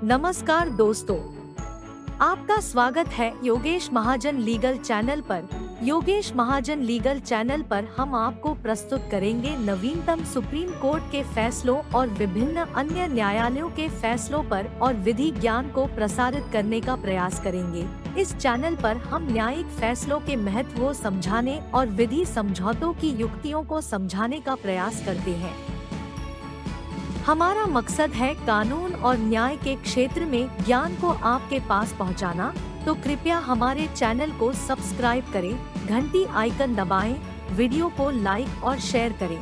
नमस्कार दोस्तों, आपका स्वागत है योगेश महाजन लीगल चैनल पर। योगेश महाजन लीगल चैनल पर हम आपको प्रस्तुत करेंगे नवीनतम सुप्रीम कोर्ट के फैसलों और विभिन्न अन्य न्यायालयों के फैसलों पर और विधि ज्ञान को प्रसारित करने का प्रयास करेंगे। इस चैनल पर हम न्यायिक फैसलों के महत्व को समझाने और विधि समझौतों की युक्तियों को समझाने का प्रयास करते हैं। हमारा मकसद है कानून और न्याय के क्षेत्र में ज्ञान को आपके पास पहुंचाना, तो कृपया हमारे चैनल को सब्सक्राइब करें, घंटी आइकन दबाएं, वीडियो को लाइक और शेयर करें।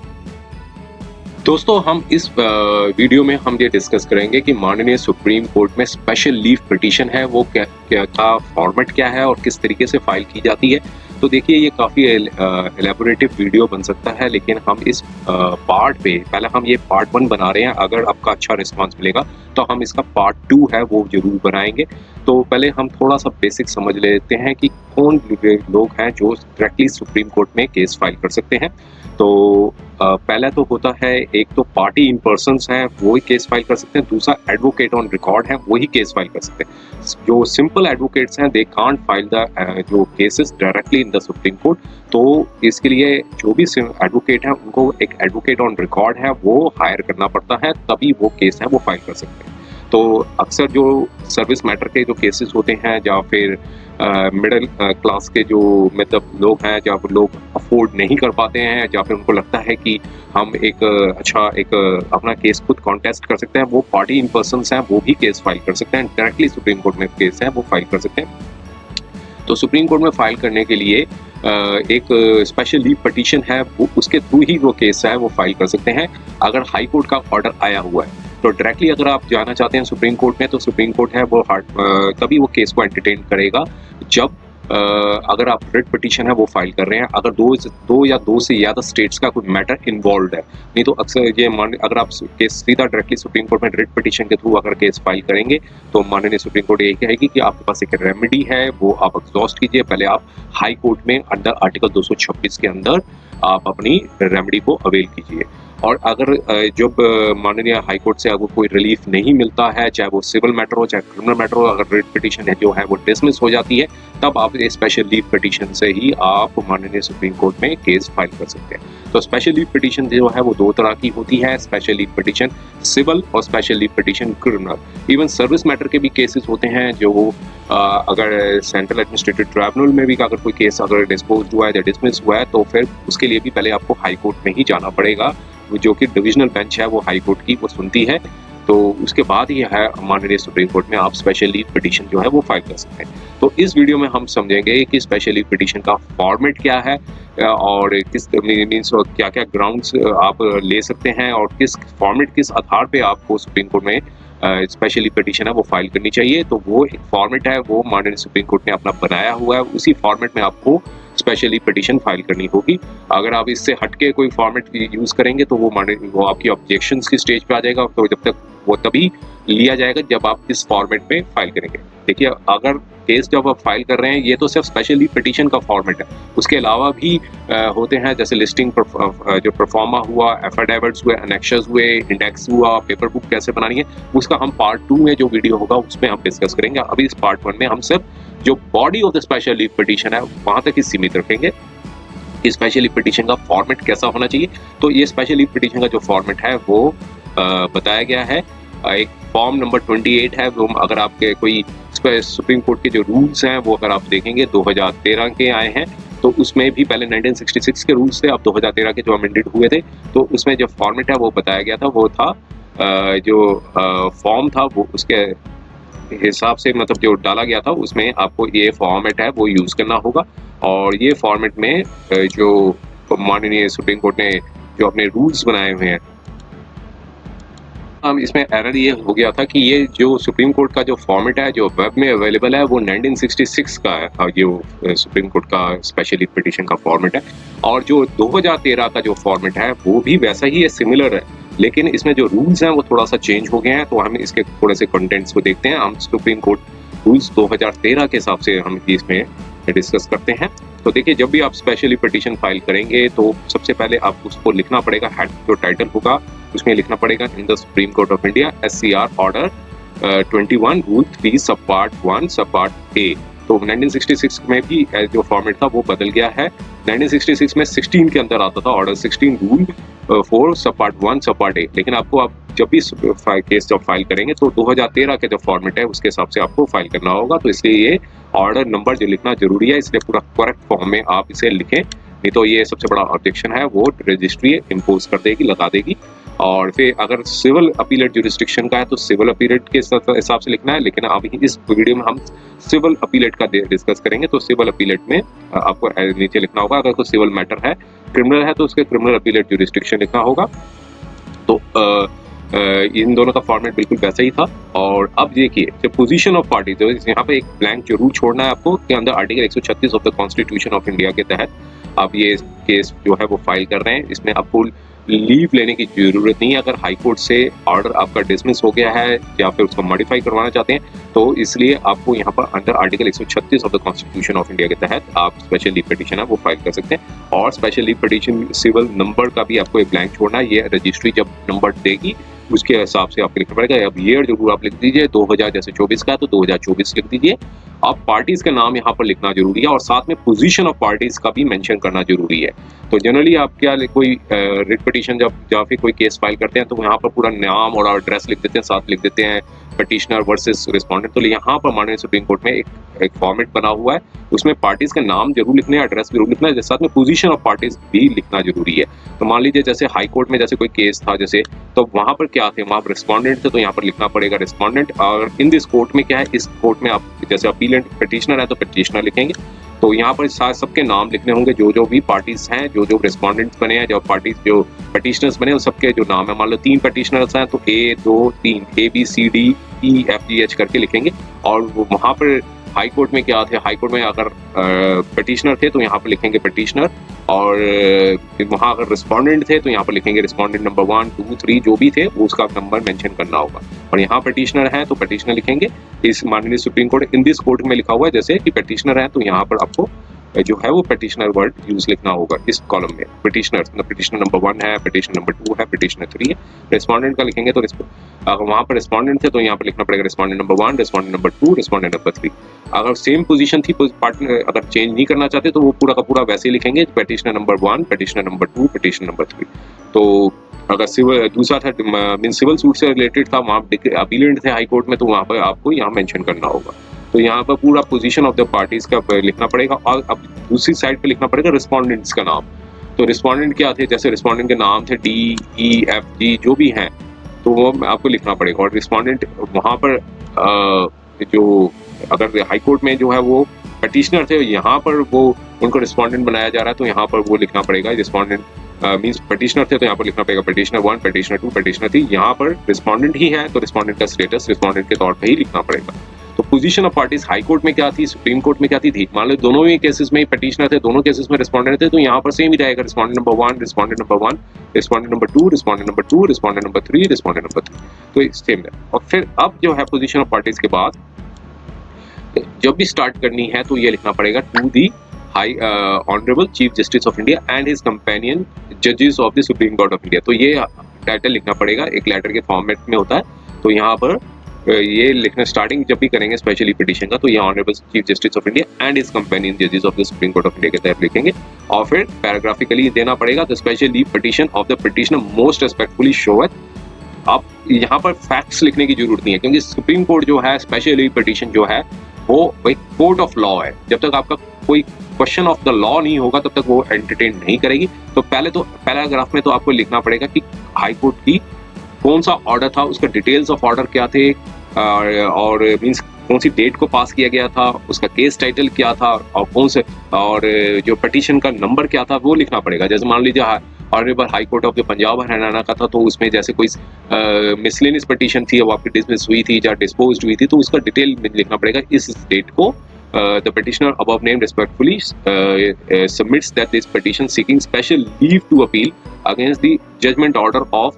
दोस्तों, हम इस वीडियो में हम ये डिस्कस करेंगे कि माननीय सुप्रीम कोर्ट में स्पेशल लीव पिटीशन है वो क्या फॉर्मेट क्या है और किस तरीके से फाइल की जाती है। तो देखिए, ये काफ़ी एलेबोरेटिव वीडियो बन सकता है, लेकिन हम इस पार्ट पे पहले हम ये पार्ट 1 बना रहे हैं। अगर आपका अच्छा रिस्पांस मिलेगा तो हम इसका पार्ट 2 है वो जरूर बनाएंगे। तो पहले हम थोड़ा सा बेसिक समझ लेते हैं कि कौन लोग हैं जो डायरेक्टली सुप्रीम कोर्ट में केस फाइल कर सकते हैं। तो पहला तो होता है, एक तो पार्टी इन पर्सन्स हैं वो ही केस फाइल कर सकते हैं। दूसरा एडवोकेट ऑन रिकॉर्ड है वही केस फाइल कर सकते हैं। जो सिंपल एडवोकेट्स हैं दे कांट फाइल द जो cases directly in the Supreme court. तो इसके लिए जो भी एडवोकेट है उनको एक एडवोकेट ऑन रिकॉर्ड है वो हायर करना पड़ता है, तभी वो केस है वो फाइल कर सकते हैं। तो अक्सर जो सर्विस मैटर के जो केसेस होते हैं या फिर मिडिल क्लास के जो मतलब लोग हैं, जब लोग अफोर्ड नहीं कर पाते हैं या फिर उनको लगता है कि हम एक अपना केस खुद कॉन्टेस्ट कर सकते हैं, वो पार्टी इन पर्सन्स हैं वो भी केस फाइल कर सकते हैं। डायरेक्टली सुप्रीम कोर्ट में केस है वो फाइल कर सकते हैं। तो सुप्रीम कोर्ट में फाइल करने के लिए एक स्पेशल लीव पिटीशन है वो उसके थ्रू ही वो केस है वो फाइल कर सकते हैं। अगर हाई कोर्ट का ऑर्डर आया हुआ है तो डायरेक्टली अगर आप जाना चाहते हैं सुप्रीम कोर्ट में, तो सुप्रीम कोर्ट है वो तभी वो केस को एंटरटेन करेगा जब अगर आप रिट पिटीशन है वो फाइल कर रहे हैं, अगर दो या दो से ज़्यादा स्टेट्स का कोई मैटर इन्वॉल्व है। नहीं तो अक्सर ये अगर आप केस सीधा डायरेक्टली सुप्रीम कोर्ट में रिट पिटीशन के थ्रू अगर केस फाइल करेंगे तो माननीय सुप्रीम कोर्ट यही कहेगी कि आपके पास एक रेमेडी है वो आप एग्जॉस्ट कीजिए। पहले आप हाई कोर्ट में अंडर आर्टिकल 226 के अंदर आप अपनी रेमेडी को अवेल कीजिए। और अगर जब माननीय हाई कोर्ट से अगर कोई रिलीफ नहीं मिलता है, चाहे वो सिविल मैटर हो चाहे क्रिमिनल मैटर हो, अगर रिट पिटीशन है जो है वो डिसमिस हो जाती है, तब आप स्पेशल लीव पिटीशन से ही आप माननीय सुप्रीम कोर्ट में केस फाइल कर सकते हैं। तो स्पेशल लीव पिटीशन जो है वो 2 तरह की होती है, स्पेशल लीव पिटीशन सिविल और special leave petition criminal. Even service matter के भी केसेस होते हैं जो अगर सेंट्रल एडमिनिस्ट्रेटिव ट्राइब्यूनल में भी अगर कोई केस अगर डिस्पोज हुआ है या डिसमिस हुआ है तो फिर उसके लिए भी पहले आपको हाई कोर्ट में ही जाना पड़ेगा, जो कि डिविजनल बेंच है वो हाई कोर्ट की वो सुनती है। तो उसके बाद ही है माननीय सुप्रीम कोर्ट में आप स्पेशल लीव पिटीशन जो है वो फाइल कर सकते हैं। तो इस वीडियो में हम समझेंगे कि स्पेशल लीव पिटीशन का फॉर्मेट क्या है और किस मीन्स क्या क्या ग्राउंड्स आप ले सकते हैं और किस फॉर्मेट किस आधार पे आपको सुप्रीम कोर्ट में स्पेशली पिटीशन है वो फाइल करनी चाहिए। तो वो एक फॉर्मेट है वो माननीय सुप्रीम कोर्ट ने अपना बनाया हुआ है, उसी फॉर्मेट में आपको स्पेशली पिटीशन फाइल करनी होगी। अगर आप इससे हटके कोई फॉर्मेट यूज करेंगे तो वो आपकी ऑब्जेक्शंस की स्टेज पे आ जाएगा। तो जब तक वो तभी लिया जाएगा जब आप इस फॉर्मेट में फाइल करेंगे। देखिए, अगर केस जब आप फाइल कर रहे हैं ये तो सिर्फ स्पेशली पिटीशन का फॉर्मेट है, उसके अलावा भी होते हैं जैसे लिस्टिंग जो परफॉर्मा हुआ, एफिडेविट्स हुए, एनेक्शंस हुए, इंडेक्स हुआ, पेपर बुक कैसे बनानी है, उसका हम पार्ट 2 में जो वीडियो होगा उसमें हम डिस्कस करेंगे। अभी इस पार्ट 1 में हम सिर्फ जो body of the special leave petition है वहां तक ही सीमित रखेंगे। स्पेशल लीव पिटीशन का फॉर्मेट कैसा होना चाहिए, तो ये स्पेशल लीव पिटीशन का जो फॉर्मेट है वो बताया गया है। एक फॉर्म नंबर 28 है वो, अगर आपके कोई सुप्रीम कोर्ट के जो रूल्स हैं वो अगर आप देखेंगे 2013 के आए हैं, तो उसमें भी पहले 1966 के रूल्स थे, अब 2013 के जो अमेंडेड हुए थे, तो उसमें जो फॉर्मेट है वो बताया गया था वो था जो फॉर्म था वो उसके हिसाब से मतलब जो डाला गया था उसमें आपको ये फॉर्मेट है वो यूज करना होगा। और ये फॉर्मेट में जो माननीय सुप्रीम कोर्ट ने जो अपने रूल्स बनाए हुए हैं, इसमें एरर ये हो गया था कि ये जो सुप्रीम कोर्ट का जो फॉर्मेट है जो वेब में अवेलेबल है वो 1966 का है, जो सुप्रीम कोर्ट का स्पेशल लीव पिटीशन का फॉर्मेट है। और जो 2013 का जो फॉर्मेट है वो भी वैसा ही है, सिमिलर है, लेकिन इसमें जो रूल्स हैं वो थोड़ा सा चेंज हो गए हैं। तो हम इसके थोड़े से कंटेंट्स को देखते हैं। हम सुप्रीम कोर्ट रूल्स 2013 के हिसाब से हम इसमें डिस्कस करते हैं। तो देखिए, जब भी आप स्पेशली पिटीशन फाइल करेंगे तो सबसे पहले आप उसको लिखना पड़ेगा, हेड जो टाइटल होगा उसमें लिखना पड़ेगा in the Supreme Court of India SCR order 21 rule 3 सब पार्ट 1 सब पार्ट ए। तो 1966 में भी जो फॉर्मेट था वो बदल गया है। 1966 में 16 के अंदर आता था ऑर्डर 16 रूल 4 सब पार्ट 1 सब पार्ट ए, लेकिन आपको आप जब भी केस जब फाइल करेंगे तो 2013 के जो फॉर्मेट है उसके हिसाब से आपको फाइल करना होगा। तो इसलिए ये ऑर्डर नंबर जो लिखना जरूरी है, इसलिए पूरा करेक्ट फॉर्म में आप इसे लिखें, नहीं तो ये सबसे बड़ा ऑब्जेक्शन है वो रजिस्ट्री इम्पोज कर देगी, लगा देगी। और फिर अगर सिविल अपीलेट जुरिस्डिक्शन का है तो सिविल अपीलेट के हिसाब से लिखना है, लेकिन अभी इस वीडियो में हम सिविल अपीलेट का डिस्कस करेंगे। तो सिविल अपीलेट में आपको नीचे लिखना होगा, अगर कोई सिविल मैटर है, क्रिमिनल है तो उसके क्रिमिनल अपीलेट जुरिस्डिक्शन लिखना होगा। तो इन दोनों का फॉर्मेट बिल्कुल वैसा ही था। और अब देखिए जो पोजीशन ऑफ पार्टी, तो यहाँ पे एक ब्लैंक जरूर छोड़ना है आपको कि अंदर article 136 of the constitution of India के तहत आप ये केस जो है वो फाइल कर रहे हैं। इसमें आपको लीव लेने की जरूरत नहीं है। अगर हाई कोर्ट से ऑर्डर आपका डिसमिस हो गया है या फिर उसको मॉडिफाई करवाना चाहते हैं तो इसलिए आपको यहाँ पर under article 136 of the constitution of India के तहत आप स्पेशल लीव पिटीशन है वो फाइल कर सकते हैं। और special leave petition civil number का भी आपको एक ब्लैंक छोड़ना है। ये रजिस्ट्री जब नंबर देगी उसके हिसाब से आपको लिखना पड़ेगा। अब ईयर जरूर आप लिख दीजिए, 2000 जैसे 24 का तो 2024 लिख दीजिए। अब पार्टीज का नाम यहाँ पर लिखना जरूरी है और साथ में पोजीशन ऑफ पार्टीज का भी मेंशन करना जरूरी है। तो जनरली आप क्या कोई रिट पिटीशन जब या फिर कोई केस फाइल करते हैं तो यहाँ पर पूरा नाम और एड्रेस लिख देते हैं, साथ लिख देते हैं पिटिशनर वर्सेस रिस्पोंडेंट। तो यहाँ पर माननीय सुप्रीम कोर्ट में एक फॉर्मेट बना हुआ है, उसमें पार्टीज का नाम जरूर लिखना है, एड्रेस जरूर लिखना है, साथ में पोजीशन ऑफ पार्टीज भी लिखना जरूरी है। तो मान लीजिए जैसे हाई कोर्ट में जैसे कोई केस था जैसे, तो वहां पर क्या थे, वहां पर रिस्पोंडेंट थे तो यहाँ पर लिखना पड़ेगा रिस्पोंडेंट। और इन दिस कोर्ट में क्या है, इस कोर्ट में आप जैसे अपीलेंट पिटिशनर है तो पिटिशनर लिखेंगे। तो यहाँ पर सबके नाम लिखने होंगे, जो भी पार्टीज हैं, जो रिस्पोंडेंट्स बने हैं, जो पार्टीज जो पिटिशनर्स बने, उन सबके जो नाम है। मान लो 3 पिटिशनर्स हैं तो A 2 3 ABCD EFGH करके लिखेंगे। और वहां पर हाई कोर्ट में क्या थे, हाई कोर्ट में अगर पिटिशनर थे तो यहाँ पर लिखेंगे पिटिशनर, और वहाँ अगर रिस्पोंडेंट थे तो यहाँ पर लिखेंगे रिस्पोंडेंट नंबर 1 2 3 जो भी थे वो उसका नंबर मेंशन करना होगा। और यहाँ पिटिशनर है तो पिटिशनर लिखेंगे। इस माननीय supreme court in this court में लिखा हुआ है जैसे कि पिटिशनर है तो यहाँ पर आपको जो है वो पिटिशनर वर्ड यूज लिखना होगा इस कॉलम में। पिटिशनर नंबर 1 है, पिटिशनर नंबर 2 है, पिटिशनर 3 है। रिस्पोंडेंट का लिखेंगे तो अगर वहाँ पर रिस्पोंडेंट थे तो यहाँ पर लिखना पड़ेगा respondent number 1, respondent number 2, respondent number 3। अगर सेम पोजीशन थी, पार्टनर अगर चेंज नहीं करना चाहते तो वो पूरा का पूरा वैसे ही लिखेंगे, petitioner number 1, petitioner number 2, petitioner number 3। तो अगर सिविल दूसरा था मीन सिविल सूट से रिलेटेड था, वहाँ अपीलेंट थे हाई कोर्ट में, तो वहाँ पर आपको यहाँ मेंशन करना होगा। तो यहाँ पर पूरा पोजीशन ऑफ द पार्टीज का लिखना पड़ेगा। और अब दूसरी साइड पे लिखना पड़ेगा रिस्पोंडेंट्स का नाम। तो रिस्पोंडेंट क्या थे, जैसे रिस्पोंडेंट के नाम थे DEFG जो भी हैं तो वो आपको लिखना पड़ेगा। और रिस्पोंडेंट वहाँ पर जो अगर हाई कोर्ट में जो है वो पिटिशनर थे, यहाँ पर वो उनको रिस्पोंडेंट बनाया जा रहा है तो यहाँ पर वो लिखना पड़ेगा रिस्पोंडेंट मींस पिटिशनर थे तो यहाँ पर लिखना पड़ेगा पिटिशनर 1, पिटिशनर 2, पिटिशनर 3। यहाँ पर रिस्पोंडेंट ही है तो रिस्पोंडेंट का स्टेटस रिस्पोंडेंट के तौर पर ही लिखना पड़ेगा। तो position of parties high court में क्या थी, सुप्रीम कोर्ट में क्या थी, मान लो दोनों ही केसेस में पिटिशनर थे, दोनों केसेस में रिस्पोंडेंट थे, तो यहाँ पर सेम ही रहेगा respondent number 1, respondent number 1, respondent number 2, respondent number 2, respondent number 3, respondent number 3। तो सेम है। और फिर अब जो है पोजीशन ऑफ पार्टीज के बाद जब भी स्टार्ट करनी है तो ये लिखना पड़ेगा to the high honourable chief justice of India and his companion जजेस of the Supreme Court of India. तो ये टाइटल लिखना पड़ेगा, एक लेटर के फॉर्मेट में होता है। तो यहाँ पर ये लिखना स्टार्टिंग जब भी करेंगे स्पेशली पिटीशन का तो ये honourable chief justice of India and his companion जजेस of the Supreme Court of India के तहत लिखेंगे। और फिर पैराग्राफिकली देना पड़ेगा the special petition of the petitioner most respectfully showeth. अब यहाँ पर फैक्ट्स लिखने की जरूरत नहीं है क्योंकि सुप्रीम कोर्ट जो है स्पेशल पिटीशन जो है वो एक कोर्ट ऑफ लॉ है। जब तक आपका कोई क्वेश्चन ऑफ द लॉ नहीं होगा तब तक वो एंटरटेन नहीं करेगी। तो पैराग्राफ में तो आपको लिखना पड़ेगा कि हाई कोर्ट की कौन सा ऑर्डर था, उसका डिटेल्स ऑफ ऑर्डर क्या थे, और मींस कौन सी डेट को पास किया गया था, उसका केस टाइटल क्या था, और कौन से और जो पिटीशन का नंबर क्या था वो लिखना पड़ेगा। जैसे मान लीजिए honourable high court of Punjab Haryana का था तो उसमें जैसे कोई मिसलेनियस पिटीशन थी वो आपकी डिसमिस हुई थी या डिस्पोज्ड हुई थी तो उसका डिटेल लिखना पड़ेगा। इस डेट को the petitioner above named respectfully submits that this petition seeking special leave to appeal against the judgment order of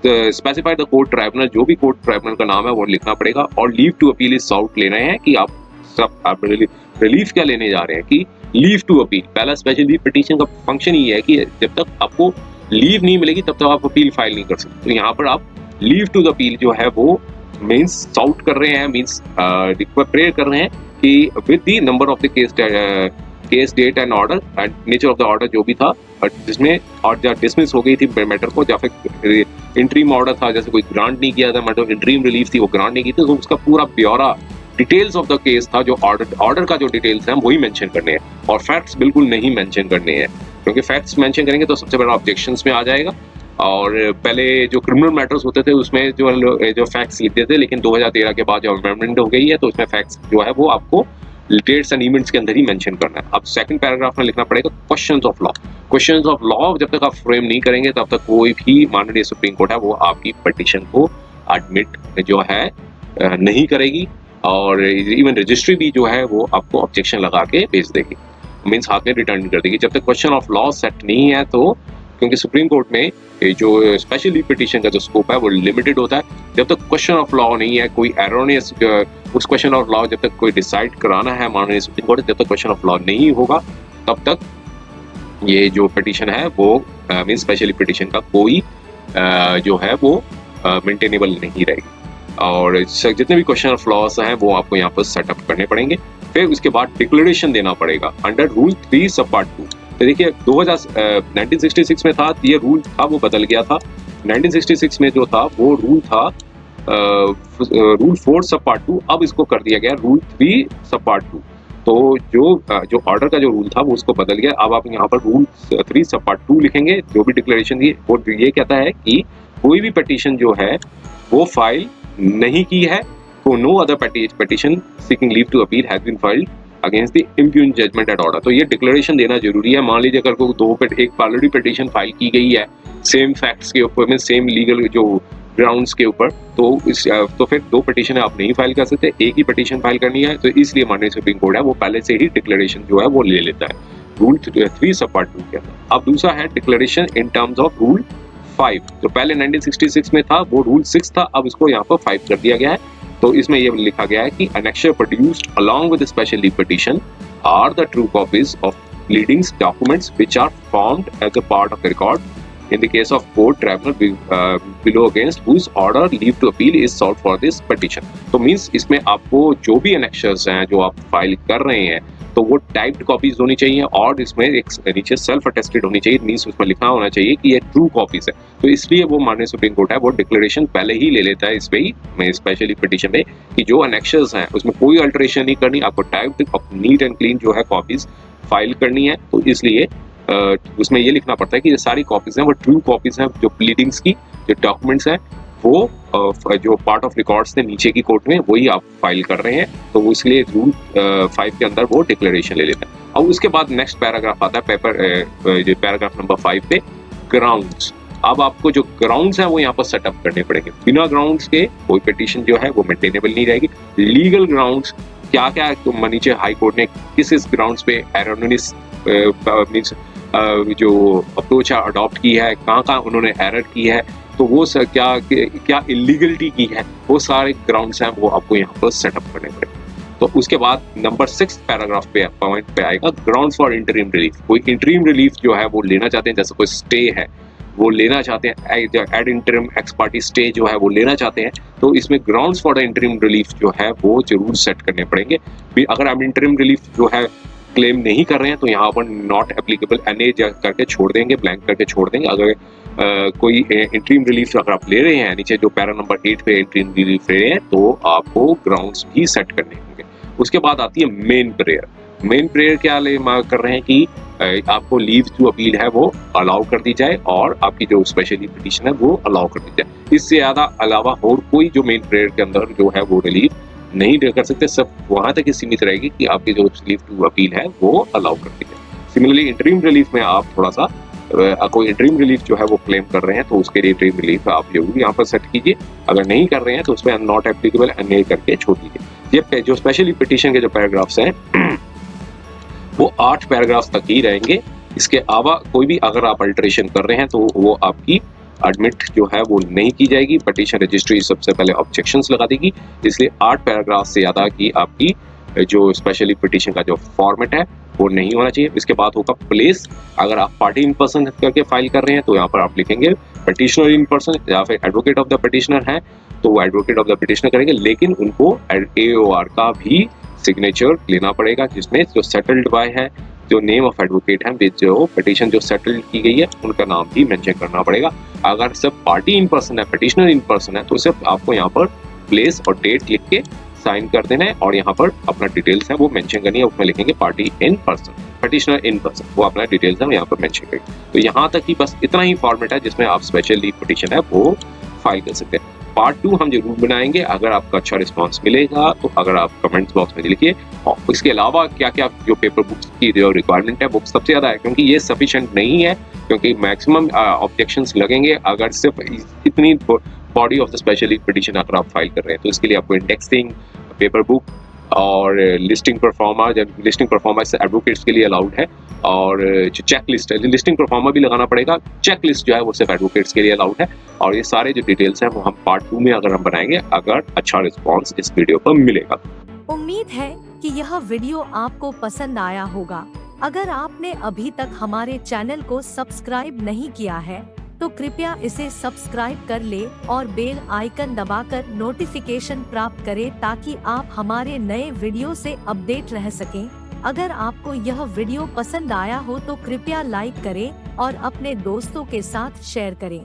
the specified the court tribunal। जो भी कोर्ट ट्राइब्यूनल का नाम है वो लिखना पड़ेगा। और लीव टू अपील इस साउट ले रहे हैं कि आप रिलीफ क्या लेने जा रहे हैं कि लीव टू अपील। पहला स्पेशल लीव पिटीशन का फंक्शन ही है कि जब तक आपको लीव नहीं मिलेगी तब तक आप अपील फाइल नहीं कर सकते। तो यहाँ पर आप लीव टू द अपील जो है वो मीन्स साउट कर रहे हैं, मीन्स प्रेयर कर रहे हैं कि with the number of the case date and order and nature of the order जो भी था, जिसमें और जब डिसमिस हो गई थी मैटर को, या फिर इंटरीम ऑर्डर था, जैसे कोई ग्रांट नहीं किया था, मतलब इंटरीम रिलीफ थी वो ग्रांट नहीं की थी, तो उसका पूरा ब्यौरा डिटेल्स ऑफ द केस था, जो ऑर्डर का जो डिटेल्स हैं वही मेंशन करने हैं, और फैक्ट्स बिल्कुल नहीं मेंशन करने हैं, क्योंकि फैक्ट्स मेंशन करेंगे तो सबसे बड़ा ऑब्जेक्शंस में आ जाएगा। और पहले जो क्रिमिनल मैटर्स होते थे उसमें जो फैक्ट्स लिखते थे, लेकिन 2013 के बाद जो अमेंडमेंट हो गई है तो उसमें फैक्ट्स जो है वो आपको डेट्स एंड इवेंट्स के अंदर ही मेंशन करना है। अब सेकंड पैराग्राफ में लिखना पड़ेगा questions of law. Questions of law जब तक आप फ्रेम नहीं करेंगे तब तक कोई भी माननीय सुप्रीम कोर्ट है वो आपकी पिटीशन को एडमिट जो है नहीं करेगी, और इवन रजिस्ट्री भी जो है वो आपको ऑब्जेक्शन लगा के भेज देगी, मीन्स हाथ में रिटर्न कर देगी। जब तक क्वेश्चन ऑफ लॉ सेट नहीं है, तो क्योंकि सुप्रीम कोर्ट में जो स्पेशल लीव पिटीशन का जो स्कोप है वो लिमिटेड होता है, जब तक क्वेश्चन ऑफ लॉ नहीं है, कोई एरोनियस उस क्वेश्चन ऑफ लॉ जब तक कोई डिसाइड कराना है माननीय सुप्रीम कोर्ट, जब तक क्वेश्चन ऑफ लॉ नहीं होगा तब तक ये जो पिटीशन है वो मीन्स स्पेशल पिटीशन का कोई जो है वो मेंटेनेबल नहीं रहेगी। और जितने भी क्वेश्चन ऑफ लॉस हैं वो आपको यहाँ पर सेटअप करने पड़ेंगे। फिर उसके बाद डिक्लेरेशन देना पड़ेगा अंडर रूल 3 सब पार्ट 2। तो देखिए 1966 में था, ये रूल था वो बदल गया था। 1966 में जो था वो रूल था रूल 4 सब पार्ट 2, अब इसको कर दिया गया रूल 3 सब पार्ट 2। तो जो ऑर्डर का जो रूल था वो उसको बदल गया। अब आप यहाँ पर रूल 3 सब पार्ट 2 लिखेंगे। जो भी डिक्लेरेशन दी वो ये कहता है कि कोई भी पिटीशन जो है वो फाइल नहीं की है, तो no other petition seeking leave to appeal has been filed against the impugned judgment at order. तो ये डिक्लेरेशन देना जरूरी है। मान लीजिए अगर कोई एक ऑलरेडी पिटीशन फाइल की गई है सेम फैक्ट्स के ऊपर में, सेम लीगल जो ग्राउंड्स के ऊपर, तो फिर 2 पिटीशन आप नहीं फाइल कर सकते, एक ही पिटीशन फाइल करनी है। तो इसलिए माननीय सुप्रीम कोर्ट है वो पहले से ही डिक्लेरेशन जो है वो ले लेता है रूल 3 सब पार्ट 2 के अंदर। अब दूसरा है declaration in terms of rule 5। तो पहले 1966 में था वो रूल 6 था, अब इसको यहाँ पर 5 कर दिया गया है। तो इसमें ये लिखा गया है कि annexure produced along with the special leave petition are the true copies of pleadings documents which are formed as a part of the record in the case of court tribunal below against whose order leave to appeal is sought for this petition। तो means इसमें आपको जो भी annexures हैं जो आप file कर रहे हैं तो वो टाइप्ड कॉपीज होनी चाहिए, और इसमें एक नीचे सेल्फ अटेस्टेड होनी चाहिए, मीन्स उसमें लिखा होना चाहिए कि ये ट्रू कॉपीज है। तो इसलिए वो माननीय सुप्रीम कोर्ट है वो डिक्लेरेशन पहले ही ले लेता है इस पे ही, स्पेशली पिटीशन में, कि जो अनेक्शंस हैं उसमें कोई अल्टरेशन नहीं करनी, आपको टाइप्ड नीट एंड क्लीन जो है कॉपीज फाइल करनी है। तो इसलिए उसमें ये लिखना पड़ता है कि ये सारी कॉपीज हैं वो ट्रू कॉपीज हैं, जो प्लीडिंग्स की जो डॉक्यूमेंट्स हैं वो जो पार्ट ऑफ रिकॉर्ड्स थे नीचे की कोर्ट में वही आप फाइल कर रहे हैं। तो इसलिए रूल 5 के अंदर वो डिक्लेरेशन ले लेता है। और उसके बाद नेक्स्ट पैराग्राफ आता है पैराग्राफ नंबर 5 पे, ग्राउंड्स। अब आपको जो ग्राउंड्स हैं वो यहाँ पर सेटअप करने पड़ेंगे। बिना ग्राउंड्स के कोई पिटीशन जो है वो मेंटेनेबल नहीं रहेगी। लीगल ग्राउंड्स क्या क्या नीचे हाई कोर्ट ने किस ग्राउंड्स पे एरोनियस मीन्स जो अप्रोच है अडॉप्ट की है, कहाँ उन्होंने एरर की है, तो वो क्या इलीगलिटी की है, वो सारे ग्राउंड्स हैं वो आपको यहाँ पर सेटअप करने पड़ेंगे। तो उसके बाद नंबर 6 पैराग्राफ पे पॉइंट पे आएगा ग्राउंड्स फॉर इंटरिम रिलीफ। कोई इंटरिम रिलीफ जो है वो लेना चाहते हैं, जैसे कोई स्टे है वो लेना चाहते हैं, ad interim ex parte stay जो है वो लेना चाहते हैं, तो इसमें grounds for the interim relief जो है वो जरूर सेट करने पड़ेंगे। अगर आप इंटरिम रिलीफ जो है क्लेम नहीं कर रहे हैं तो यहाँ पर नॉट एप्लीकेबल NA करके छोड़ देंगे, ब्लैंक करके छोड़ देंगे। अगर कोई इंटरिम रिलीफ अगर आप ले रहे हैं, नीचे जो पैरा नंबर 8 पे इंटरिम रिलीफ ले रहे हैं, तो आपको ग्राउंड्स भी सेट करने होंगे। उसके बाद आती है मेन प्रेयर। मेन प्रेयर क्या कर रहे हैं कि आपको लीव टू अपील है वो अलाउ कर दी जाए, और आपकी जो स्पेशली पिटीशन है वो अलाउ कर दी जाए। इससे ज़्यादा अलावा और कोई जो मेन प्रेयर के अंदर जो है वो रिलीफ नहीं कर सकते, सब वहाँ तक ही सीमित रहेगी कि आपकी जो लीव टू अपील है वो अलाउ कर दी जाए। सिमिलरली इंटरिम रिलीफ में आप थोड़ा सा कोई इंटरिम रिलीफ जो है वो क्लेम कर रहे हैं तो उसके लिए इंटरिम रिलीफ आप जरूर यहाँ पर सेट कीजिए। अगर नहीं कर रहे हैं तो उसमें नॉट एप्लीकेबल NA करके छोड़ दीजिए। ये जो स्पेशली पिटीशन के जो पैराग्राफ्स हैं वो 8 पैराग्राफ्स तक ही रहेंगे। इसके अलावा कोई भी अगर आप अल्टरेशन कर रहे हैं तो वो आपकी एडमिट जो है वो नहीं की जाएगी। पिटीशन रजिस्ट्री सबसे पहले ऑब्जेक्शंस लगा देगी, इसलिए 8 पैराग्राफ से ज़्यादा की आपकी जो स्पेशली पिटीशन का जो फॉर्मेट है वो नहीं होना चाहिए। इसके बाद होगा प्लेस। अगर आप पार्टी इन पर्सन करके फाइल कर रहे हैं तो यहाँ पर आप लिखेंगे पिटिशनर इन पर्सन या फिर एडवोकेट ऑफ द पिटिशनर है, तो वो एडवोकेट ऑफ द पिटिशनर करेंगे, लेकिन उनको AOR का भी सिग्नेचर लेना पड़ेगा, जिसमें जो सेटल्ड बाय है, जो नेम ऑफ एडवोकेट है, जो पिटिशन जो सेटल की गई है, उनका नाम भी मेंशन करना पड़ेगा। अगर सिर्फ पार्टी इन पर्सन है, पिटिशनर इन पर्सन है, तो सिर्फ आपको यहाँ पर प्लेस और डेट लिख के साइन कर देना है और यहाँ पर अपना डिटेल्स है वो मेंशन करनी है। उसमें लिखेंगे party in person, petitioner in person, वो अपना डिटेल्स है यहाँ पर मेंशन करेंगे। तो यहाँ तक ही बस इतना ही फॉर्मेट है जिसमें आप स्पेशल लीव पिटिशन है वो फाइल कर सकते हैं। पार्ट 2 हम जरूर बनाएंगे अगर आपका अच्छा रिस्पांस मिलेगा तो। अगर आप कमेंट्स बॉक्स में लिखिए। और इसके अलावा क्या क्या जो पेपर बुक्स की जो रिक्वायरमेंट है वो सबसे ज़्यादा है, क्योंकि ये सफिशिएंट नहीं है, क्योंकि मैक्सिमम ऑब्जेक्शंस लगेंगे अगर सिर्फ इतनी body of the special leave petition अगर आप फाइल कर रहे हैं। तो इसके लिए आपको इंडेक्सिंग, पेपर बुक और लिस्टिंग परफॉर्मा, जब लिस्टिंग परफॉर्मा एडवोकेट्स के लिए अलाउड है, और जो चेक लिस्ट है, लिस्टिंग परफॉर्मा भी लगाना पड़ेगा, चेक लिस्ट जो है वो सिर्फ एडवोकेट्स के लिए अलाउड है। और ये सारे जो डिटेल्स हैं वो हम पार्ट 2 में अगर हम बनाएंगे, अगर अच्छा रिस्पॉन्स इस वीडियो पर मिलेगा। उम्मीद है कि यह वीडियो आपको पसंद आया होगा। अगर आपने अभी तक हमारे चैनल को सब्सक्राइब नहीं किया है तो कृपया इसे सब्सक्राइब कर ले और बेल आइकन दबाकर नोटिफिकेशन प्राप्त करें, ताकि आप हमारे नए वीडियो से अपडेट रह सकें। अगर आपको यह वीडियो पसंद आया हो तो कृपया लाइक करें और अपने दोस्तों के साथ शेयर करें।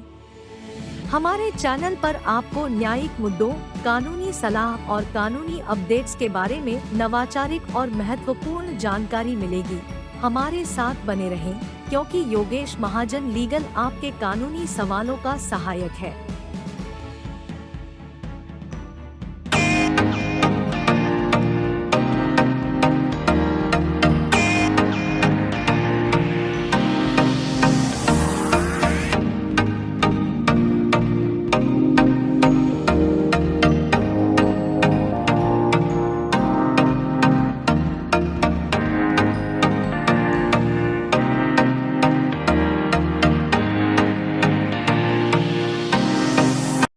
हमारे चैनल पर आपको न्यायिक मुद्दों, कानूनी सलाह और कानूनी अपडेट्स के बारे में नवाचारिक और महत्वपूर्ण जानकारी मिलेगी। हमारे साथ बने रहें, क्योंकि योगेश महाजन लीगल आपके कानूनी सवालों का सहायक है।